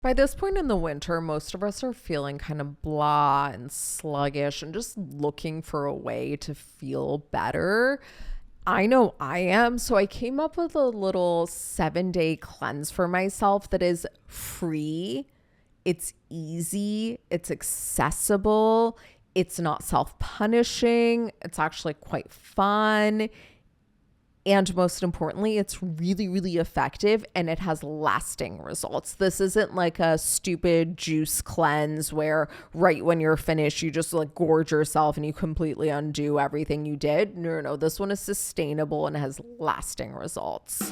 By this point in the winter, most of us are feeling kind of blah and sluggish and just looking for a way to feel better. I know I am. So I came up with a little 7-day cleanse for myself that is free. It's easy. It's accessible. It's not self punishing. It's actually quite fun. And most importantly, it's really, really effective and it has lasting results. This isn't like a stupid juice cleanse where right when you're finished, you just like gorge yourself and you completely undo everything you did. No. This one is sustainable and has lasting results.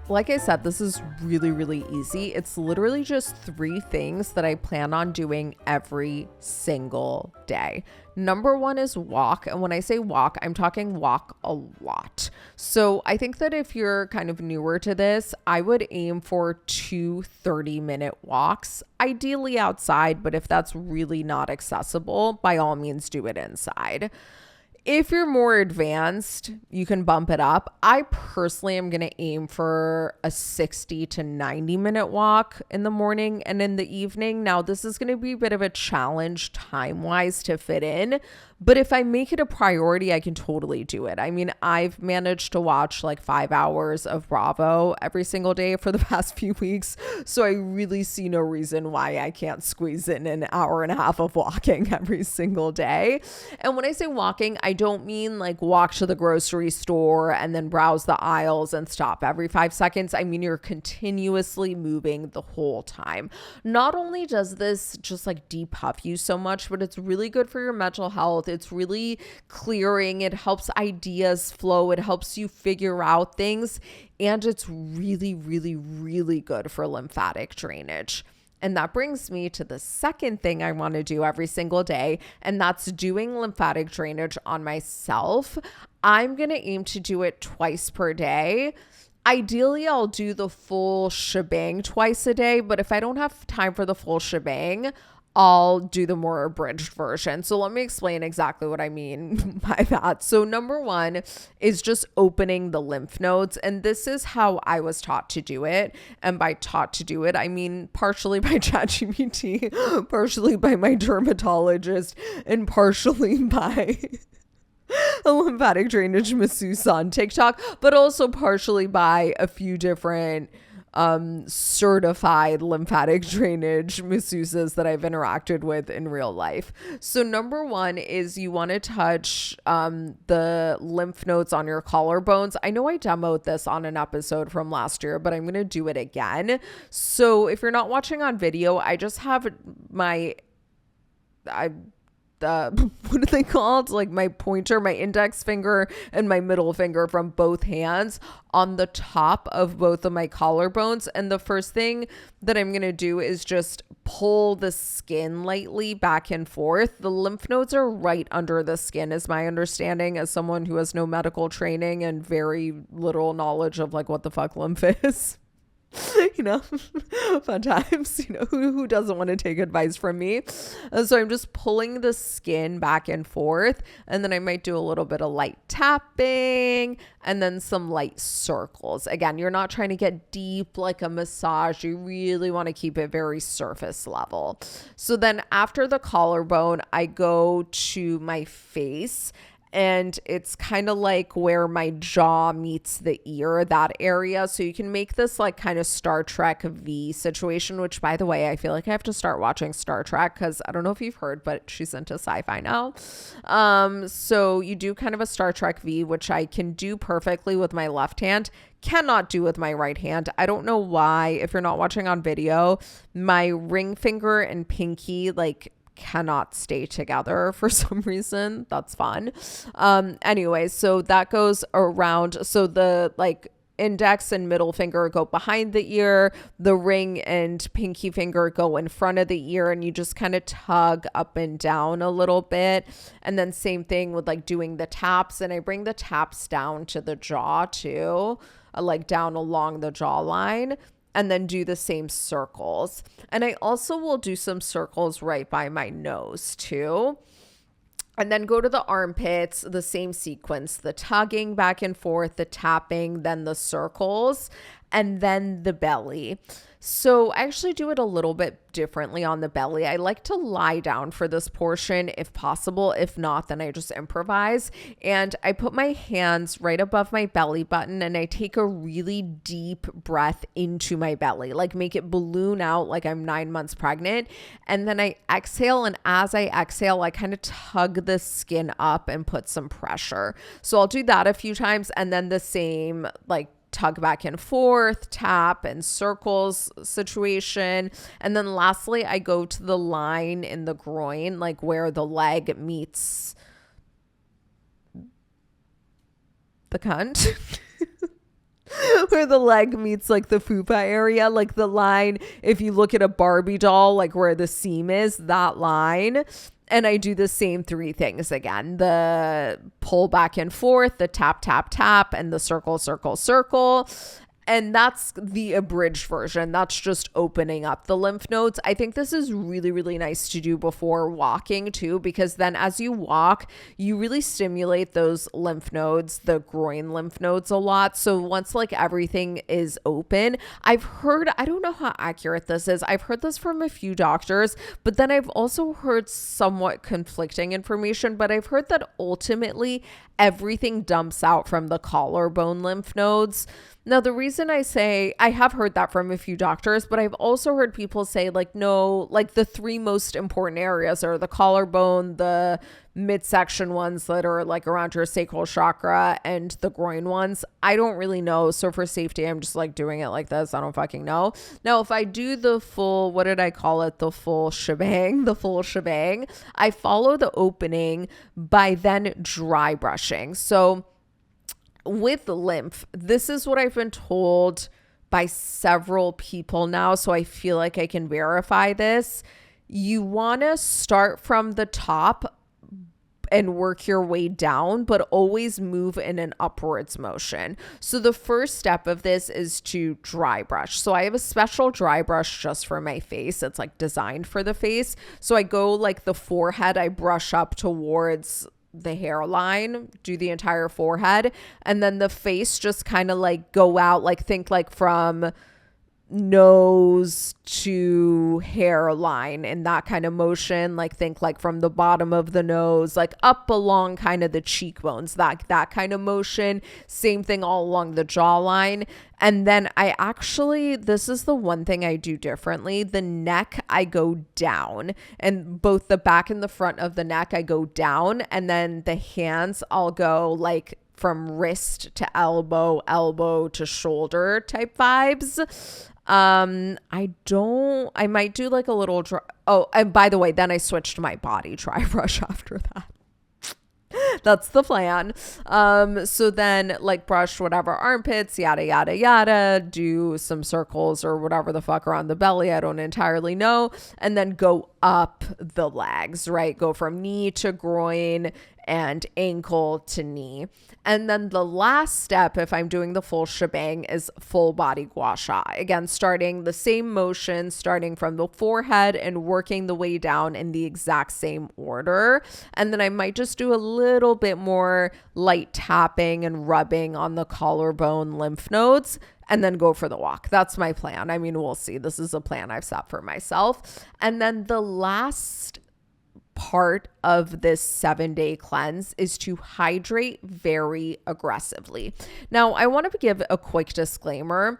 Like I said, this is really, really easy. It's literally just 3 things that I plan on doing every single day. Number 1 is walk. And when I say walk, I'm talking walk a lot. So I think that if you're kind of newer to this, I would aim for 2 30-minute walks, ideally outside, but if that's really not accessible, by all means do it inside. If you're more advanced, you can bump it up. I personally am going to aim for a 60 to 90-minute walk in the morning and in the evening. Now, this is going to be a bit of a challenge time-wise to fit in, but if I make it a priority, I can totally do it. I mean, I've managed to watch like 5 hours of Bravo every single day for the past few weeks, so I really see no reason why I can't squeeze in an hour and a half of walking every single day. And when I say walking, I don't mean like walk to the grocery store and then browse the aisles and stop every 5 seconds. I mean, you're continuously moving the whole time. Not only does this just like depuff you so much, but it's really good for your mental health. It's really clearing. It helps ideas flow. It helps you figure out things. And it's really, really, really good for lymphatic drainage. And that brings me to the second thing I want to do every single day, and that's doing lymphatic drainage on myself. I'm going to aim to do it twice per day. Ideally, I'll do the full shebang twice a day, but if I don't have time for the full shebang, I'll do the more abridged version. So let me explain exactly what I mean by that. So number 1 is just opening the lymph nodes. And this is how I was taught to do it. And by taught to do it, I mean partially by ChatGPT, partially by my dermatologist, and partially by a lymphatic drainage masseuse on TikTok, but also partially by a few different certified lymphatic drainage masseuses that I've interacted with in real life. So number 1 is you want to touch the lymph nodes on your collarbones. I know I demoed this on an episode from last year, but I'm going to do it again. So if you're not watching on video, I just have what are they called? Like my pointer, my index finger, and my middle finger from both hands on the top of both of my collarbones. And the first thing that I'm going to do is just pull the skin lightly back and forth. The lymph nodes are right under the skin, is my understanding, as someone who has no medical training and very little knowledge of like what the fuck lymph is. Fun times, who doesn't want to take advice from me? And so I'm just pulling the skin back and forth, and then I might do a little bit of light tapping and then some light circles. Again, you're not trying to get deep like a massage. You really want to keep it very surface level. So then after the collarbone, I go to my face. And it's kind of like where my jaw meets the ear, that area. So you can make this like kind of Star Trek V situation, which by the way, I feel like I have to start watching Star Trek because I don't know if you've heard, but she's into sci-fi now. So you do kind of a Star Trek V, which I can do perfectly with my left hand, cannot do with my right hand. I don't know why. If you're not watching on video, my ring finger and pinky cannot stay together for some reason. That's fun. Anyway, so that goes around. So the index and middle finger go behind the ear. The ring and pinky finger go in front of the ear, and you just kind of tug up and down a little bit. And then same thing with doing the taps. And I bring the taps down to the jaw too, down along the jawline. And then do the same circles. And I also will do some circles right by my nose too. And then go to the armpits, the same sequence, the tugging back and forth, the tapping, then the circles, and then the belly. So I actually do it a little bit differently on the belly. I like to lie down for this portion if possible. If not, then I just improvise. And I put my hands right above my belly button and I take a really deep breath into my belly, like make it balloon out like I'm 9 months pregnant. And then I exhale. And as I exhale, I kind of tug the skin up and put some pressure. So I'll do that a few times, and then the same, like, tug back and forth, tap and circles situation. And then lastly, I go to the line in the groin, like where the leg meets the cunt. Where the leg meets like the fupa area, like the line, if you look at a Barbie doll, like where the seam is, that line. And I do the same 3 things again: the pull back and forth, the tap, tap, tap, and the circle, circle, circle. And that's the abridged version. That's just opening up the lymph nodes. I think this is really, really nice to do before walking too, because then as you walk, you really stimulate those lymph nodes, the groin lymph nodes a lot. So once like everything is open, I've heard, I don't know how accurate this is. I've heard this from a few doctors, but then I've also heard somewhat conflicting information, but I've heard that ultimately everything dumps out from the collarbone lymph nodes. Now, the reason I say, I have heard that from a few doctors, but I've also heard people say like, no, like the 3 most important areas are the collarbone, the midsection ones that are like around your sacral chakra, and the groin ones. I don't really know. So for safety, I'm just like doing it like this. I don't fucking know. Now, if I do the full, what did I call it? The full shebang, I follow the opening by then dry brushing. So with lymph, this is what I've been told by several people now, so I feel like I can verify this. You want to start from the top and work your way down, but always move in an upwards motion. So the first step of this is to dry brush. So I have a special dry brush just for my face. It's like designed for the face. So I go like the forehead, I brush up towards the hairline, do the entire forehead, and then the face just kind of like go out, like think like from nose to hairline in that kind of motion, like think like from the bottom of the nose like up along kind of the cheekbones, that kind of motion. Same thing all along the jawline. And then I actually, this is the one thing I do differently, the neck I go down, and both the back and the front of the neck I go down, and then the hands I'll go like from wrist to elbow, elbow to shoulder type vibes. I might do like a little dry. Oh, and by the way, then I switched to my body dry brush after that. That's the plan. So then like brush whatever armpits, yada, yada, yada, do some circles or whatever the fuck around the belly. I don't entirely know. And then go up the legs, right? Go from knee to groin and ankle to knee. And then the last step, if I'm doing the full shebang, is full body gua sha. Again, starting the same motion, starting from the forehead and working the way down in the exact same order. And then I might just do a little bit more light tapping and rubbing on the collarbone lymph nodes, and then go for the walk. That's my plan. I mean, we'll see. This is a plan I've set for myself. And then the last part of this 7-day cleanse is to hydrate very aggressively. Now, I want to give a quick disclaimer.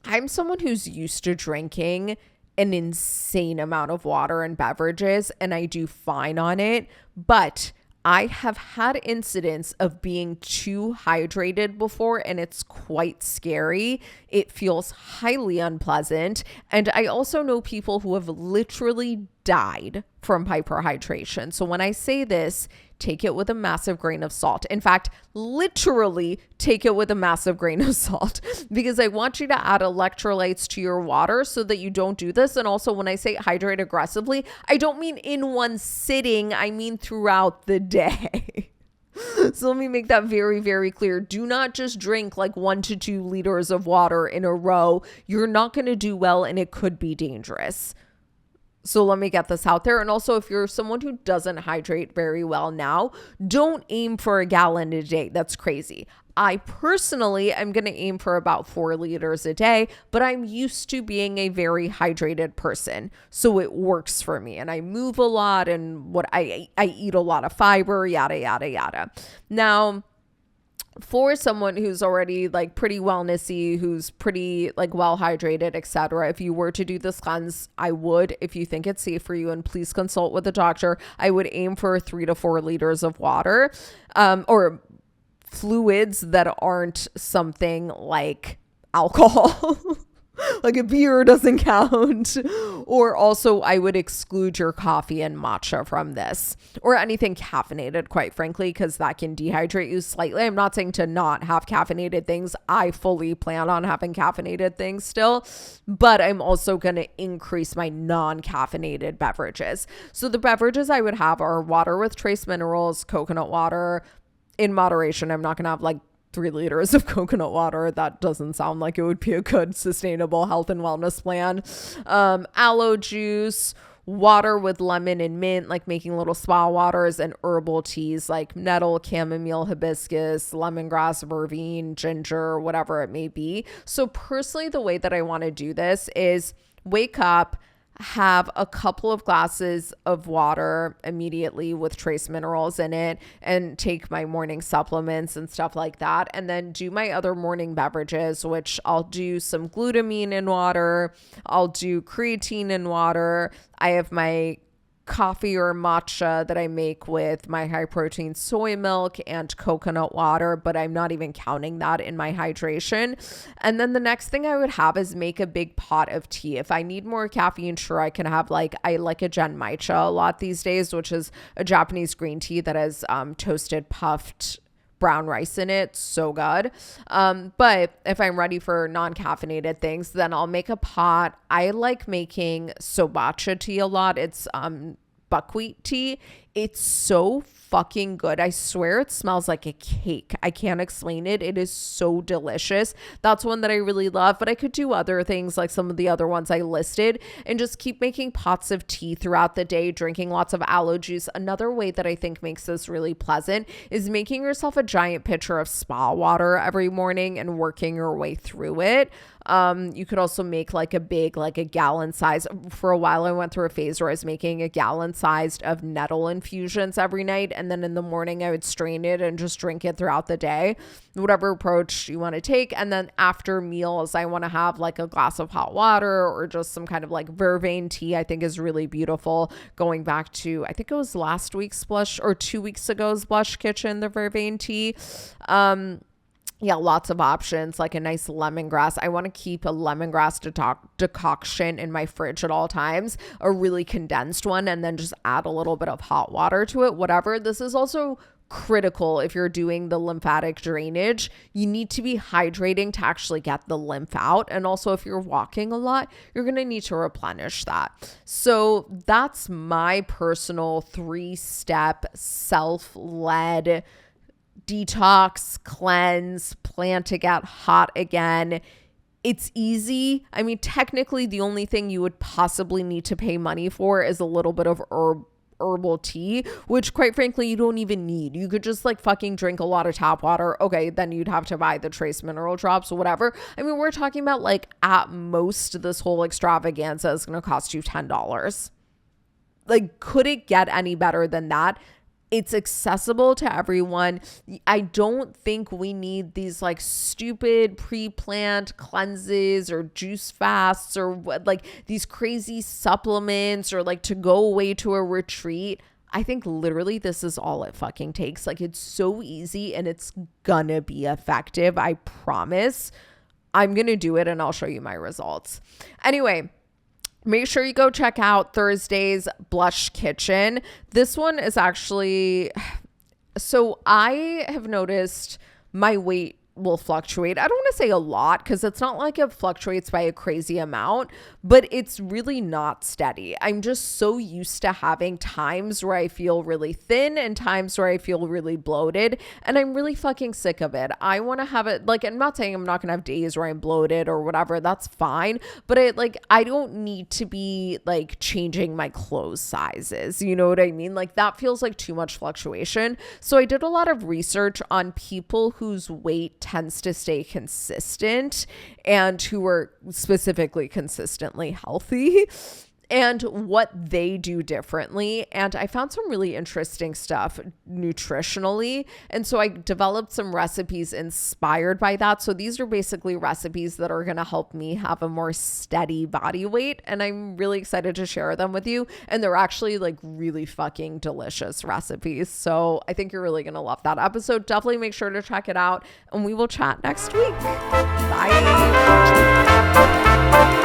I'm someone who's used to drinking an insane amount of water and beverages, and I do fine on it, but I have had incidents of being too hydrated before, and it's quite scary. It feels highly unpleasant. And I also know people who have literally died from hyperhydration. So when I say this, take it with a massive grain of salt. In fact, literally take it with a massive grain of salt, because I want you to add electrolytes to your water so that you don't do this. And also when I say hydrate aggressively, I don't mean in one sitting, I mean throughout the day. So let me make that very, very clear. Do not just drink like 1 to 2 liters of water in a row. You're not going to do well, and it could be dangerous. So let me get this out there. And also, if you're someone who doesn't hydrate very well now, don't aim for a gallon a day. That's crazy. I personally am going to aim for about 4 liters a day, but I'm used to being a very hydrated person. So it works for me. And I move a lot, and what I eat a lot of fiber, yada, yada, yada. Now, for someone who's already like pretty wellnessy, who's pretty like well hydrated, etc., if you were to do this cleanse, I would, if you think it's safe for you, and please consult with a doctor, I would aim for 3 to 4 liters of water, or fluids that aren't something like alcohol. Like a beer doesn't count. Or also, I would exclude your coffee and matcha from this, or anything caffeinated, quite frankly, because that can dehydrate you slightly. I'm not saying to not have caffeinated things. I fully plan on having caffeinated things still, but I'm also going to increase my non-caffeinated beverages. So the beverages I would have are water with trace minerals, coconut water in moderation. I'm not going to have like 3 liters of coconut water. That doesn't sound like it would be a good sustainable health and wellness plan. Aloe juice, water with lemon and mint, like making little spa waters, and herbal teas like nettle, chamomile, hibiscus, lemongrass, vervain, ginger, whatever it may be. So personally, the way that I want to do this is wake up, have a couple of glasses of water immediately with trace minerals in it, and take my morning supplements and stuff like that, and then do my other morning beverages, which I'll do some glutamine in water, I'll do creatine in water. I have my coffee or matcha that I make with my high protein soy milk and coconut water, but I'm not even counting that in my hydration. And then the next thing I would have is make a big pot of tea. If I need more caffeine, sure, I can have I like a genmaicha a lot these days, which is a Japanese green tea that has toasted puffed brown rice in it. So good. But if I'm ready for non-caffeinated things, then I'll make a pot. I like making sobacha tea a lot. It's buckwheat tea. It's so fucking good. I swear it smells like a cake. I can't explain it. It is so delicious. That's one that I really love, but I could do other things like some of the other ones I listed, and just keep making pots of tea throughout the day, drinking lots of aloe juice. Another way that I think makes this really pleasant is making yourself a giant pitcher of spa water every morning and working your way through it. You could also make like a big, like a gallon size. For a while, I went through a phase where I was making a gallon sized of nettle infusions every night. And then in the morning, I would strain it and just drink it throughout the day, whatever approach you want to take. And then after meals, I want to have like a glass of hot water or just some kind of like vervain tea. I think is really beautiful. Going back to, I think it was last week's blush or 2 weeks ago's Blush Kitchen, the vervain tea. Yeah, lots of options, like a nice lemongrass. I want to keep a lemongrass decoction in my fridge at all times, a really condensed one, and then just add a little bit of hot water to it, whatever. This is also critical if you're doing the lymphatic drainage. You need to be hydrating to actually get the lymph out. And also if you're walking a lot, you're going to need to replenish that. So that's my personal 3-step self-led detox, cleanse, plan to get hot again. It's easy. I mean, technically the only thing you would possibly need to pay money for is a little bit of herbal tea, which quite frankly you don't even need. You could just like fucking drink a lot of tap water. Okay, then you'd have to buy the trace mineral drops or whatever. I mean, we're talking about like at most this whole extravaganza is going to cost you $10. Like, could it get any better than that? It's accessible to everyone. I don't think we need these like stupid pre-planned cleanses or juice fasts or like these crazy supplements or like to go away to a retreat. I think literally this is all it fucking takes. Like, it's so easy and it's gonna be effective. I promise. I'm gonna do it and I'll show you my results. Anyway, make sure you go check out Thursday's Blush Kitchen. This one is actually, so I have noticed my weight will fluctuate. I don't want to say a lot because it's not like it fluctuates by a crazy amount, but it's really not steady. I'm just so used to having times where I feel really thin and times where I feel really bloated, and I'm really fucking sick of it. I want to have it, like, I'm not saying I'm not going to have days where I'm bloated or whatever. That's fine. But I don't need to be like changing my clothes sizes. You know what I mean? Like that feels like too much fluctuation. So I did a lot of research on people whose weight tends to stay consistent and who are specifically consistently healthy, and what they do differently. And I found some really interesting stuff nutritionally. And so I developed some recipes inspired by that. So these are basically recipes that are going to help me have a more steady body weight. And I'm really excited to share them with you. And they're actually like really fucking delicious recipes. So I think you're really going to love that episode. Definitely make sure to check it out. And we will chat next week. Bye.